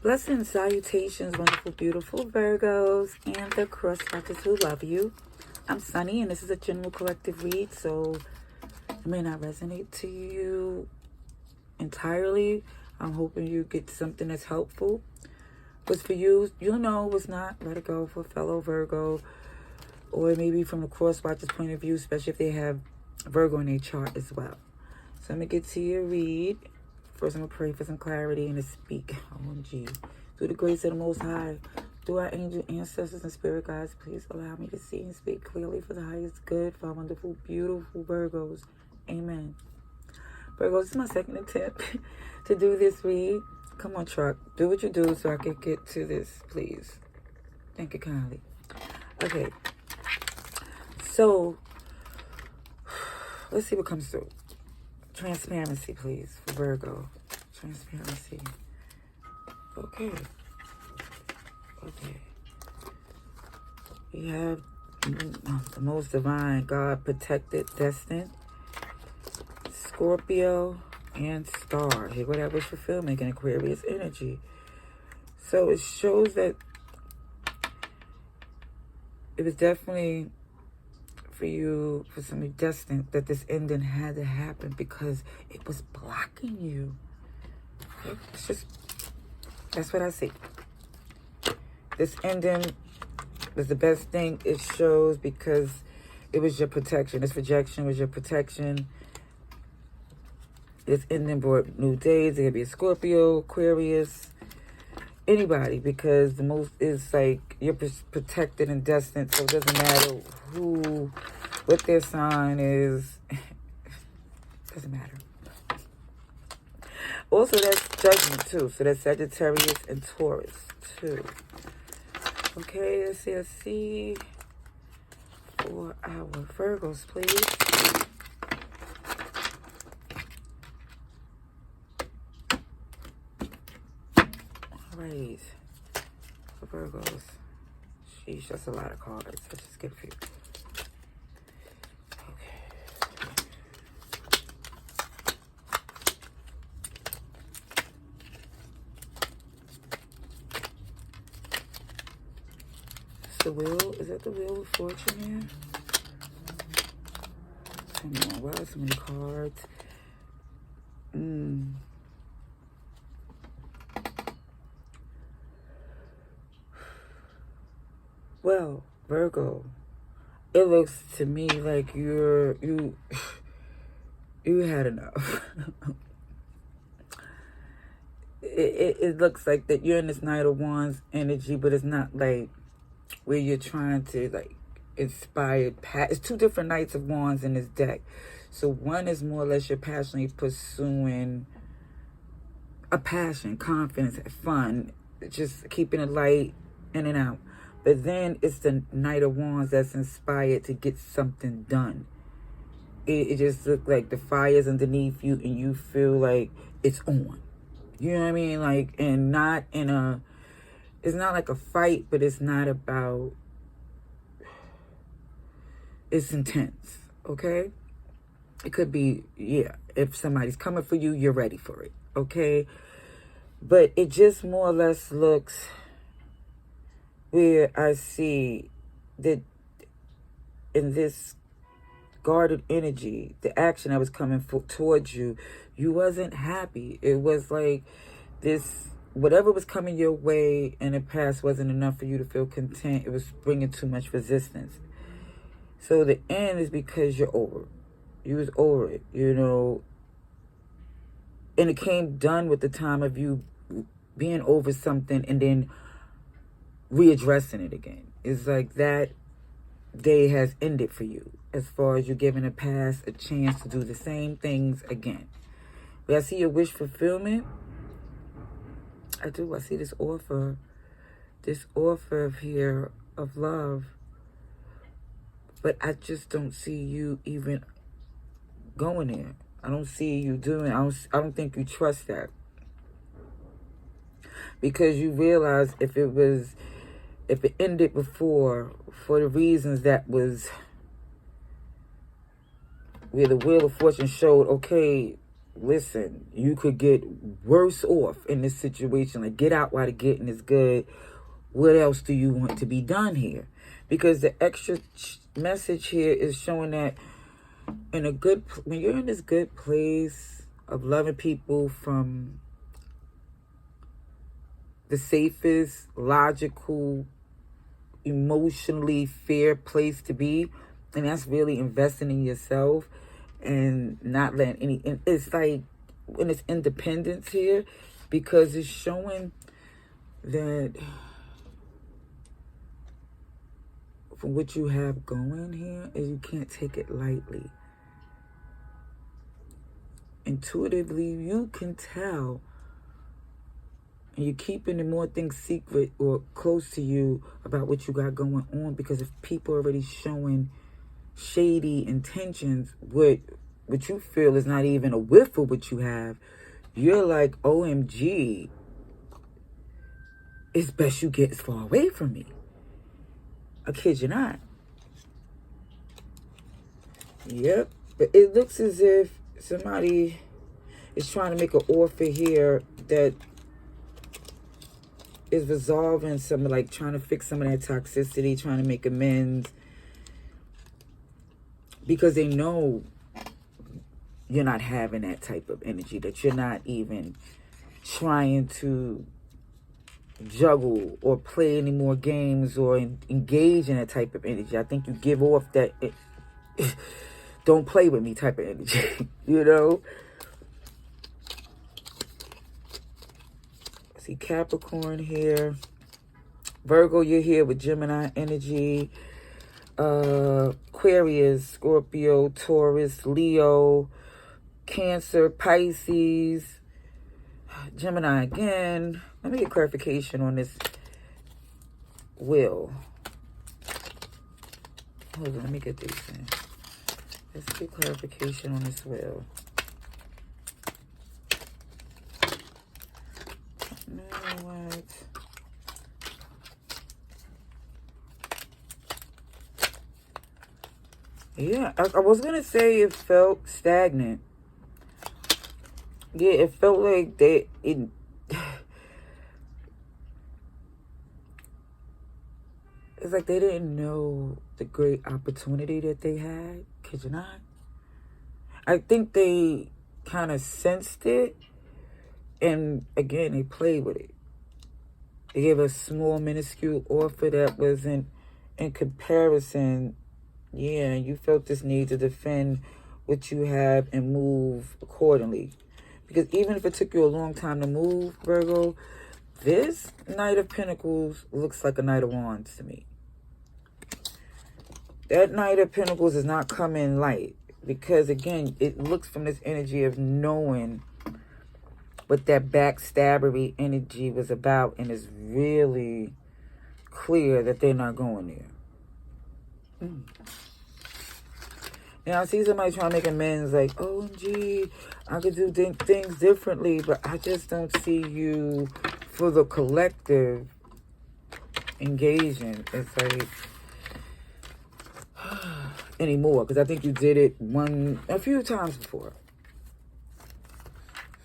Blessings, salutations, wonderful, beautiful Virgos, and the cross-watchers who love you. I'm Sunny, and this is a general collective read, so it may not resonate to you entirely. I'm hoping you get something that's helpful. But for you, you'll know what's not. Let it go for fellow Virgo, or maybe from the cross-watchers point of view, especially if they have Virgo in their chart as well. So I'm going to get to your read. First, I'm going to pray for some clarity and to speak. OMG. Through the grace of the Most High, through our angel ancestors and spirit guides, please allow me to see and speak clearly for the highest good for our wonderful, beautiful Virgos. Amen. Virgos, this is my second attempt to do this read. Come on, truck. Do what you do so I can get to this, please. Thank you kindly. Okay. So, let's see what comes through. Transparency, please, for Virgo. Transparency. Okay. We have the most divine, God protected, destined, Scorpio, and Star. Here, whatever is fulfillment in Aquarius energy. So it shows that it was definitely for you, for somebody destined, that this ending had to happen because it was blocking you. Okay? It's just, that's what I see. This ending was the best thing it shows because it was your protection. This rejection was your protection. This ending brought new days. It could be a Scorpio, Aquarius, anybody, because the most is like you're protected and destined, so it doesn't matter what their sign is. Doesn't matter. Also, that's judgment too, so that's Sagittarius and Taurus too. Okay, let's see for our Virgos, please. Right, for Virgos. Sheesh, that's a lot of cards. Let's just get a few. Okay. It's the wheel. Is that the Wheel of Fortune here? Come on, wow, so many cards. Well, Virgo, it looks to me like you had enough. it looks like that you're in this Knight of Wands energy, but it's not like where you're trying to like inspire. It's two different Knights of Wands in this deck. So one is more or less you're passionately pursuing a passion, confidence, fun, just keeping it light in and out. But then it's the Knight of Wands that's inspired to get something done. It just looks like the fire's underneath you and you feel like it's on. You know what I mean? Like, and not in a, it's not like a fight, but it's not about, it's intense, okay? It could be, yeah, if somebody's coming for you, you're ready for it, okay? But it just more or less looks where I see that in this guarded energy, the action that was coming towards you, you wasn't happy. It was like this, whatever was coming your way in the past wasn't enough for you to feel content. It was bringing too much resistance. So the end is because you're over it. You was over it, you know. And it came done with the time of you being over something and then readdressing it again. It's like that day has ended for you as far as you're giving the past a chance to do the same things again. But I see your wish fulfillment. I do. I see this offer here of love. But I just don't see you even going there. I don't see you doing. I don't think you trust that, because you realize if it ended before for the reasons that was where the Wheel of Fortune showed, okay, listen, you could get worse off in this situation. Like, get out while the getting is good. What else do you want to be done here? Because the extra message here is showing that when you're in this good place of loving people from the safest, logical, emotionally fair place to be, and that's really investing in yourself and not letting it's like when it's independence here, because it's showing that from what you have going here is you can't take it lightly. Intuitively, you can tell, and you're keeping the more things secret or close to you about what you got going on, because if people are already showing shady intentions, what you feel is not even a whiff of what you have, you're like, OMG, it's best you get as far away from me. I kid you not. Yep. But it looks as if somebody is trying to make an offer here that is resolving some, like trying to fix some of that toxicity, trying to make amends, because they know you're not having that type of energy, that you're not even trying to juggle or play any more games or engage in that type of energy. I think you give off that don't play with me type of energy, you know? I see Capricorn here. Virgo, you're here with Gemini energy. Aquarius, Scorpio, Taurus, Leo, Cancer, Pisces, Gemini again. Let me get clarification on this wheel. Hold on, let me get these in. Let's get clarification on this wheel. No, what? Yeah, I was going to say it felt stagnant. Yeah, it felt like it's like they didn't know the great opportunity that they had. Could you not? I think they kind of sensed it. And again, they played with it. They gave a small, minuscule offer that wasn't in comparison. Yeah, you felt this need to defend what you have and move accordingly. Because even if it took you a long time to move, Virgo, this Knight of Pentacles looks like a Knight of Wands to me. That Knight of Pentacles is not coming light. Because, again, it looks from this energy of knowing what that backstabbery energy was about. And it's really clear that they're not going there. Now, I see somebody trying to make amends, like, OMG, I could do things differently, but I just don't see you for the collective engaging. It's like, anymore, because I think you did it a few times before.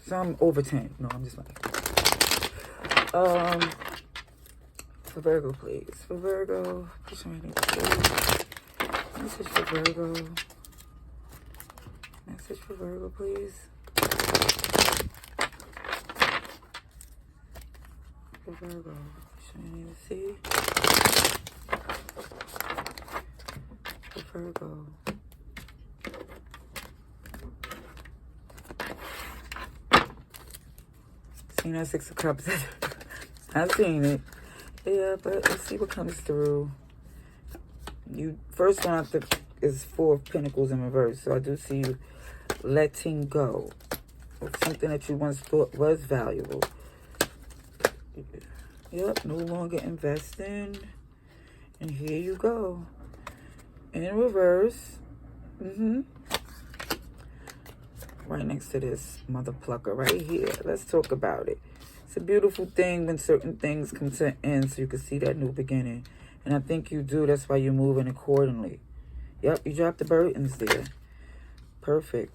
Some over 10. No, I'm just like, for Virgo, please. For Virgo, please. Message for Virgo. Message for Virgo, please. For Virgo. I need to see. For Virgo. Seen that Six of Cups. I've seen it. Yeah, but let's see what comes through. You first one is Four of Pentacles in reverse. So I do see you letting go of something that you once thought was valuable. Yep, no longer investing. And here you go. In reverse. Right next to this mother plucker right here. Let's talk about it. It's a beautiful thing when certain things come to an end so you can see that new beginning. And I think you do. That's why you're moving accordingly. Yep, you dropped the burdens there. Perfect.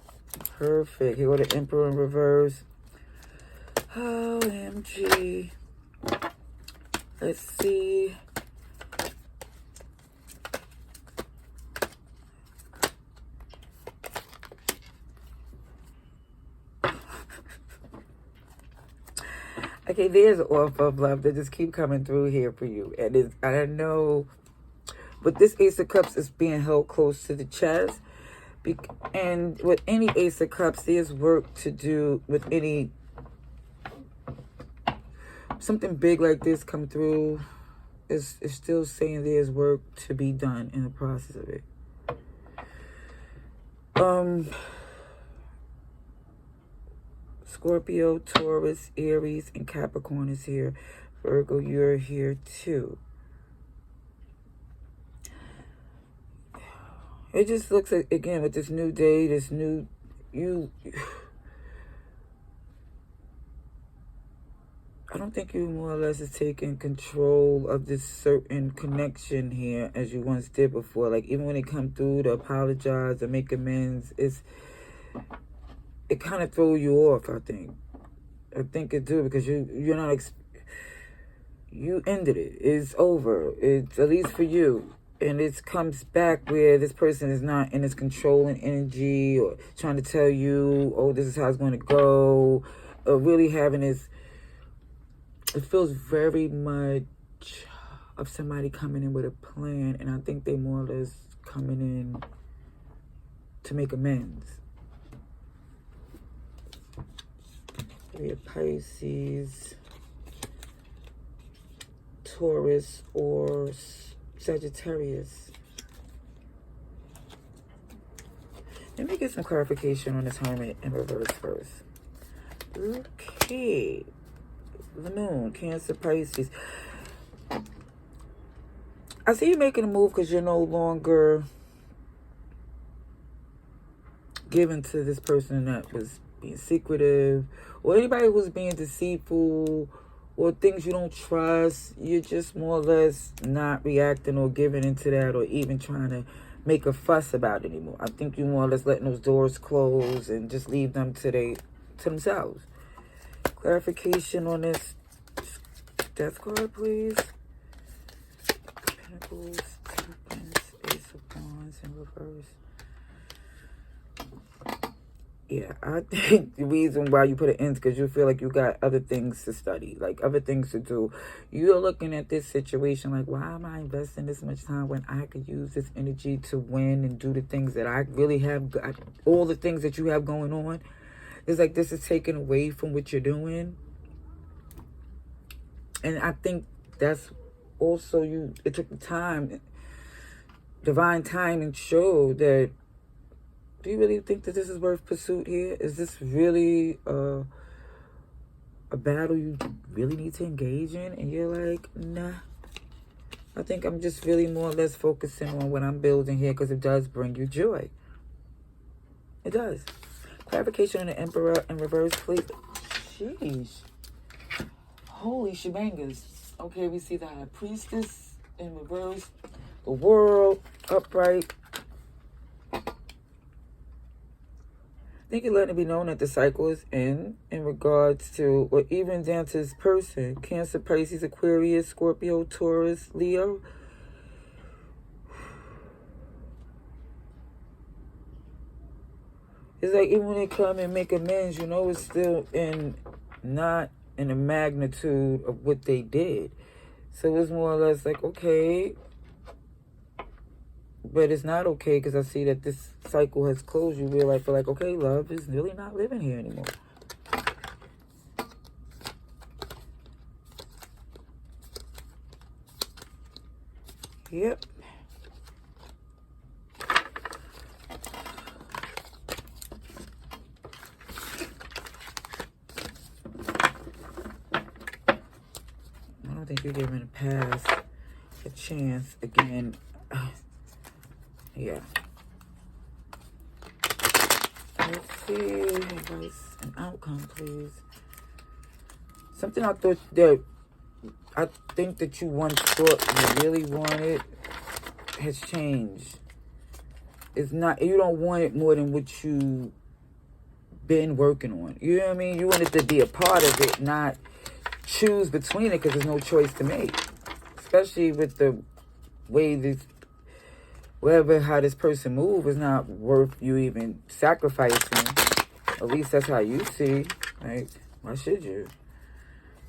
Perfect. Here go the Emperor in reverse. OMG. Let's see. Okay, there's an offer of love that just keep coming through here for you. And I know, but this Ace of Cups is being held close to the chest. And with any Ace of Cups, there's work to do with any, something big like this come through. It's still saying there's work to be done in the process of it. Scorpio, Taurus, Aries, and Capricorn is here. Virgo, you're here too. It just looks like, again, with this new day, this new, I don't think you more or less is taking control of this certain connection here as you once did before. Like, even when it come through to apologize or make amends, it kind of throws you off, I think. I think it do, because you're not, you ended it. It's over. It's, at least for you. And it comes back where this person is not in this controlling energy or trying to tell you, oh, this is how it's going to go. Or really having this, it feels very much of somebody coming in with a plan. And I think they more or less coming in to make amends. We have Pisces, Taurus, or Sagittarius. Let me get some clarification on this Hermit in reverse first. Okay. The Moon, Cancer, Pisces. I see you making a move because you're no longer given to this person that was being secretive, or anybody who's being deceitful, or things you don't trust. You're just more or less not reacting or giving into that, or even trying to make a fuss about it anymore. I think you more or less letting those doors close and just leave them to themselves. Clarification on this Death card, please. Pentacles, Two Pence, Ace of Wands in reverse. Yeah, I think the reason why you put it in is because you feel like you got other things to study, like other things to do. You're looking at this situation like, why am I investing this much time when I could use this energy to win and do the things that I really have got, all the things that you have going on? It's like this is taken away from what you're doing. And I think that's also it took the time, divine timing showed that. Do you really think that this is worth pursuit here? Is this really a battle you really need to engage in? And you're like, nah. I think I'm just really more or less focusing on what I'm building here because it does bring you joy. It does. Clarification on the Emperor in reverse, please. Sheesh. Holy shebangas. Okay, we see the High Priestess in reverse. The World upright. I think you're letting it be known that the cycle is in regards to, or even down to this person. Cancer, Pisces, Aquarius, Scorpio, Taurus, Leo. It's like even when they come and make amends, you know, it's still not in the magnitude of what they did. So it's more or less like, okay. But it's not okay because I see that this cycle has closed. You realize, feel like, okay, love is really not living here anymore. Yep. I don't think you're giving a pass, a chance again. Yeah. Let's see. Advice and outcome, please. Something I thought that I think that you once thought you really wanted has changed. It's not, you don't want it more than what you been working on. You know what I mean? You wanted to be a part of it, not choose between it, because there's no choice to make. Especially with the way this, how this person move is not worth you even sacrificing. At least that's how you see. Like, why should you?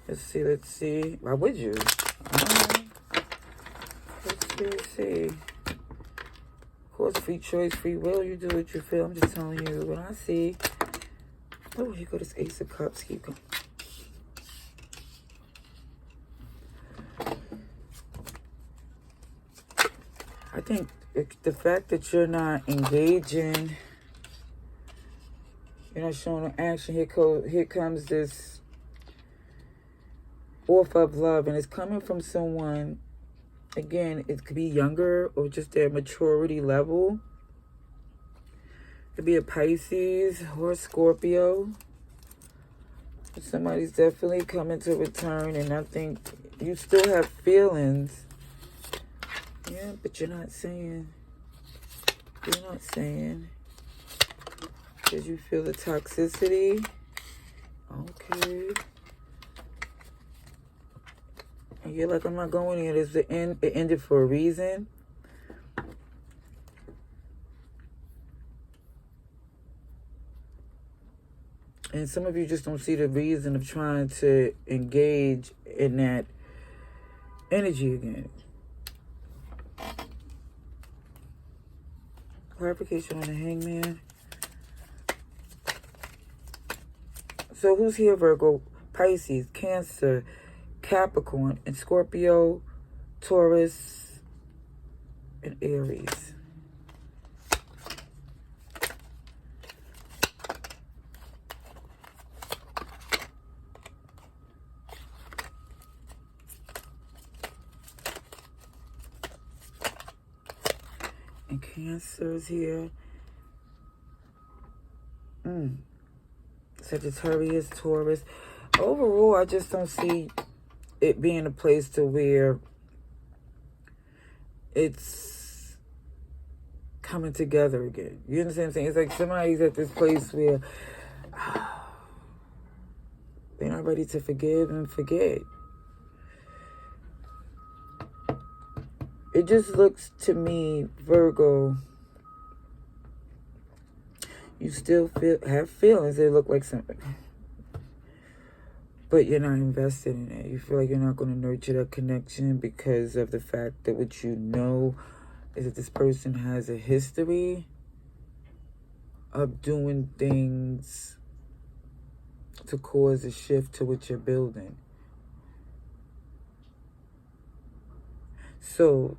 Let's see. Why would you? I don't know. Let's see. Of course, free choice, free will. You do what you feel. I'm just telling you what I see. Oh, here goes this Ace of Cups. Keep going. I think the fact that you're not engaging, you're not showing action. Here comes this offer of love, and it's coming from someone. Again, it could be younger or just their maturity level. It could be a Pisces or a Scorpio. Somebody's definitely coming to return, and I think you still have feelings. Yeah, but you're not saying. You're not saying. Because you feel the toxicity. Okay. And you're like, I'm not going in. It's the end. It ended for a reason. And some of you just don't see the reason of trying to engage in that energy again. Clarification on the Hangman. So who's here, Virgo? Pisces, Cancer, Capricorn, and Scorpio, Taurus, and Aries. And Cancer's here. Sagittarius, Taurus. Overall, I just don't see it being a place to where it's coming together again. You understand what I'm saying? It's like somebody's at this place where they're not ready to forgive and forget. It just looks to me, Virgo, you still have feelings. They look like something. But you're not invested in it. You feel like you're not going to nurture that connection because of the fact that what you know is that this person has a history of doing things to cause a shift to what you're building. So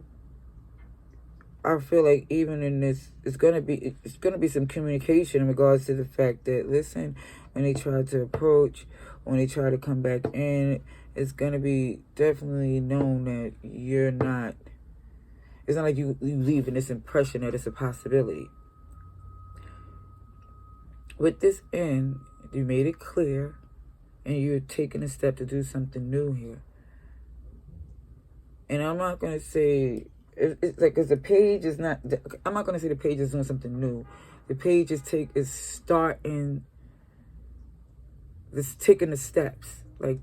I feel like even in this, it's gonna be some communication in regards to the fact that, listen, when they try to approach, when they try to come back in, it's gonna be definitely known that you're not. It's not like you leaving this impression that it's a possibility. With this end, you made it clear, and you're taking a step to do something new here. And I'm not gonna say. It's like, because the page is not, I'm not going to say the page is doing something new. The page is taking the steps, like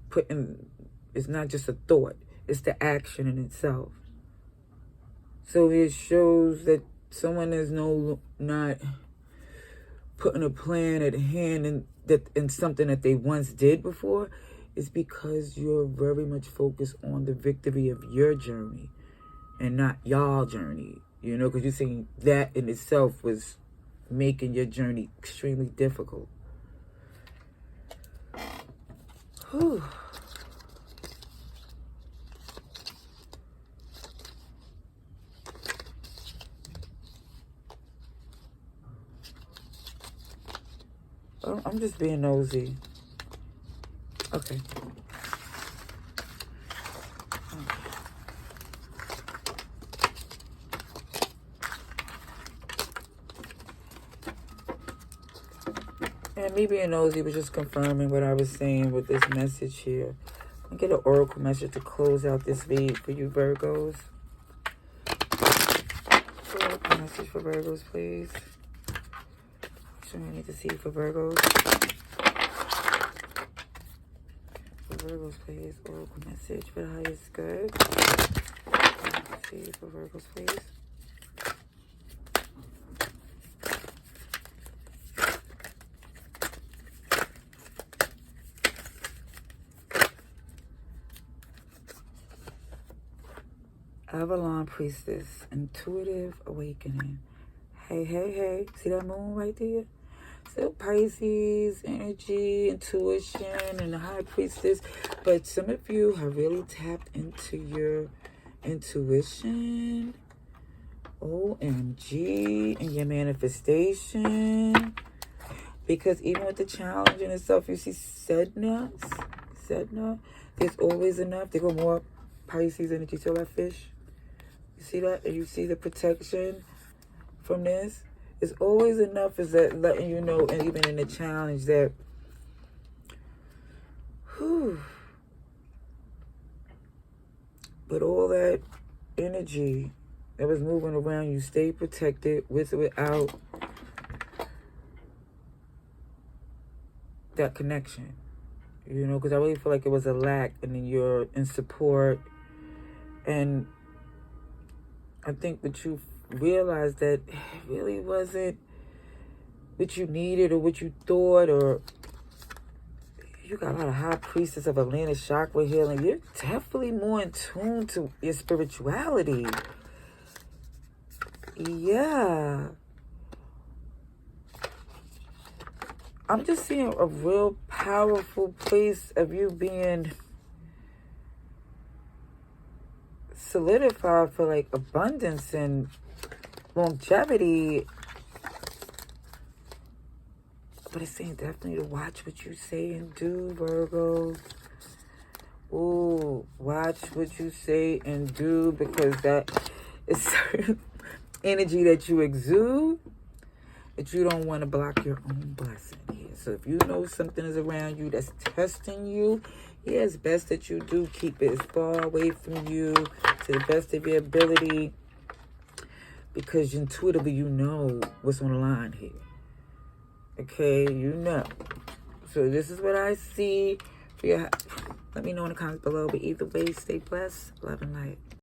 it's not just a thought, it's the action in itself. So it shows that someone is not putting a plan at hand in something that they once did before. It's because you're very much focused on the victory of your journey and not y'all journey, because you're saying that in itself was making your journey extremely difficult. Whew. I'm just being nosy. Okay. And me being nosy was just confirming what I was saying with this message here. I get an oracle message to close out this read for you Virgos. Oracle message for Virgos, please. protection I need to see for Virgos. For Virgos, please. Oracle message for the highest good. Let's see for Virgos, please. Avalon Priestess, intuitive awakening. Hey, hey, hey. See that moon right there? Still Pisces, energy, intuition, and the High Priestess. But some of you have really tapped into your intuition. OMG. And your manifestation. Because even with the challenge in itself, you see Sedna. There's always enough. There go more Pisces energy. See that fish? You see that? And you see the protection from this? It's always enough, is that letting you know, and even in the challenge, that but all that energy that was moving around, you stay protected without that connection. You know, because I really feel like it was a lack, and then you're in support. And I think that you realized that it really wasn't what you needed or what you thought, or you got a lot of High Priestess of Atlantis chakra healing. You're definitely more in tune to your spirituality. Yeah. I'm just seeing a real powerful place of you being solidified for like abundance and longevity. But it's saying definitely to watch what you say and do, Virgo. Ooh, watch what you say and do, because that is certain energy that you exude that you don't want to block your own blessing here. So if you know something is around you that's testing you, yeah, it's best that you do keep it as far away from you to the best of your ability, because intuitively you know what's on the line here. Okay, you know. So this is what I see for your. Let me know in the comments below. But either way, stay blessed. Love and light.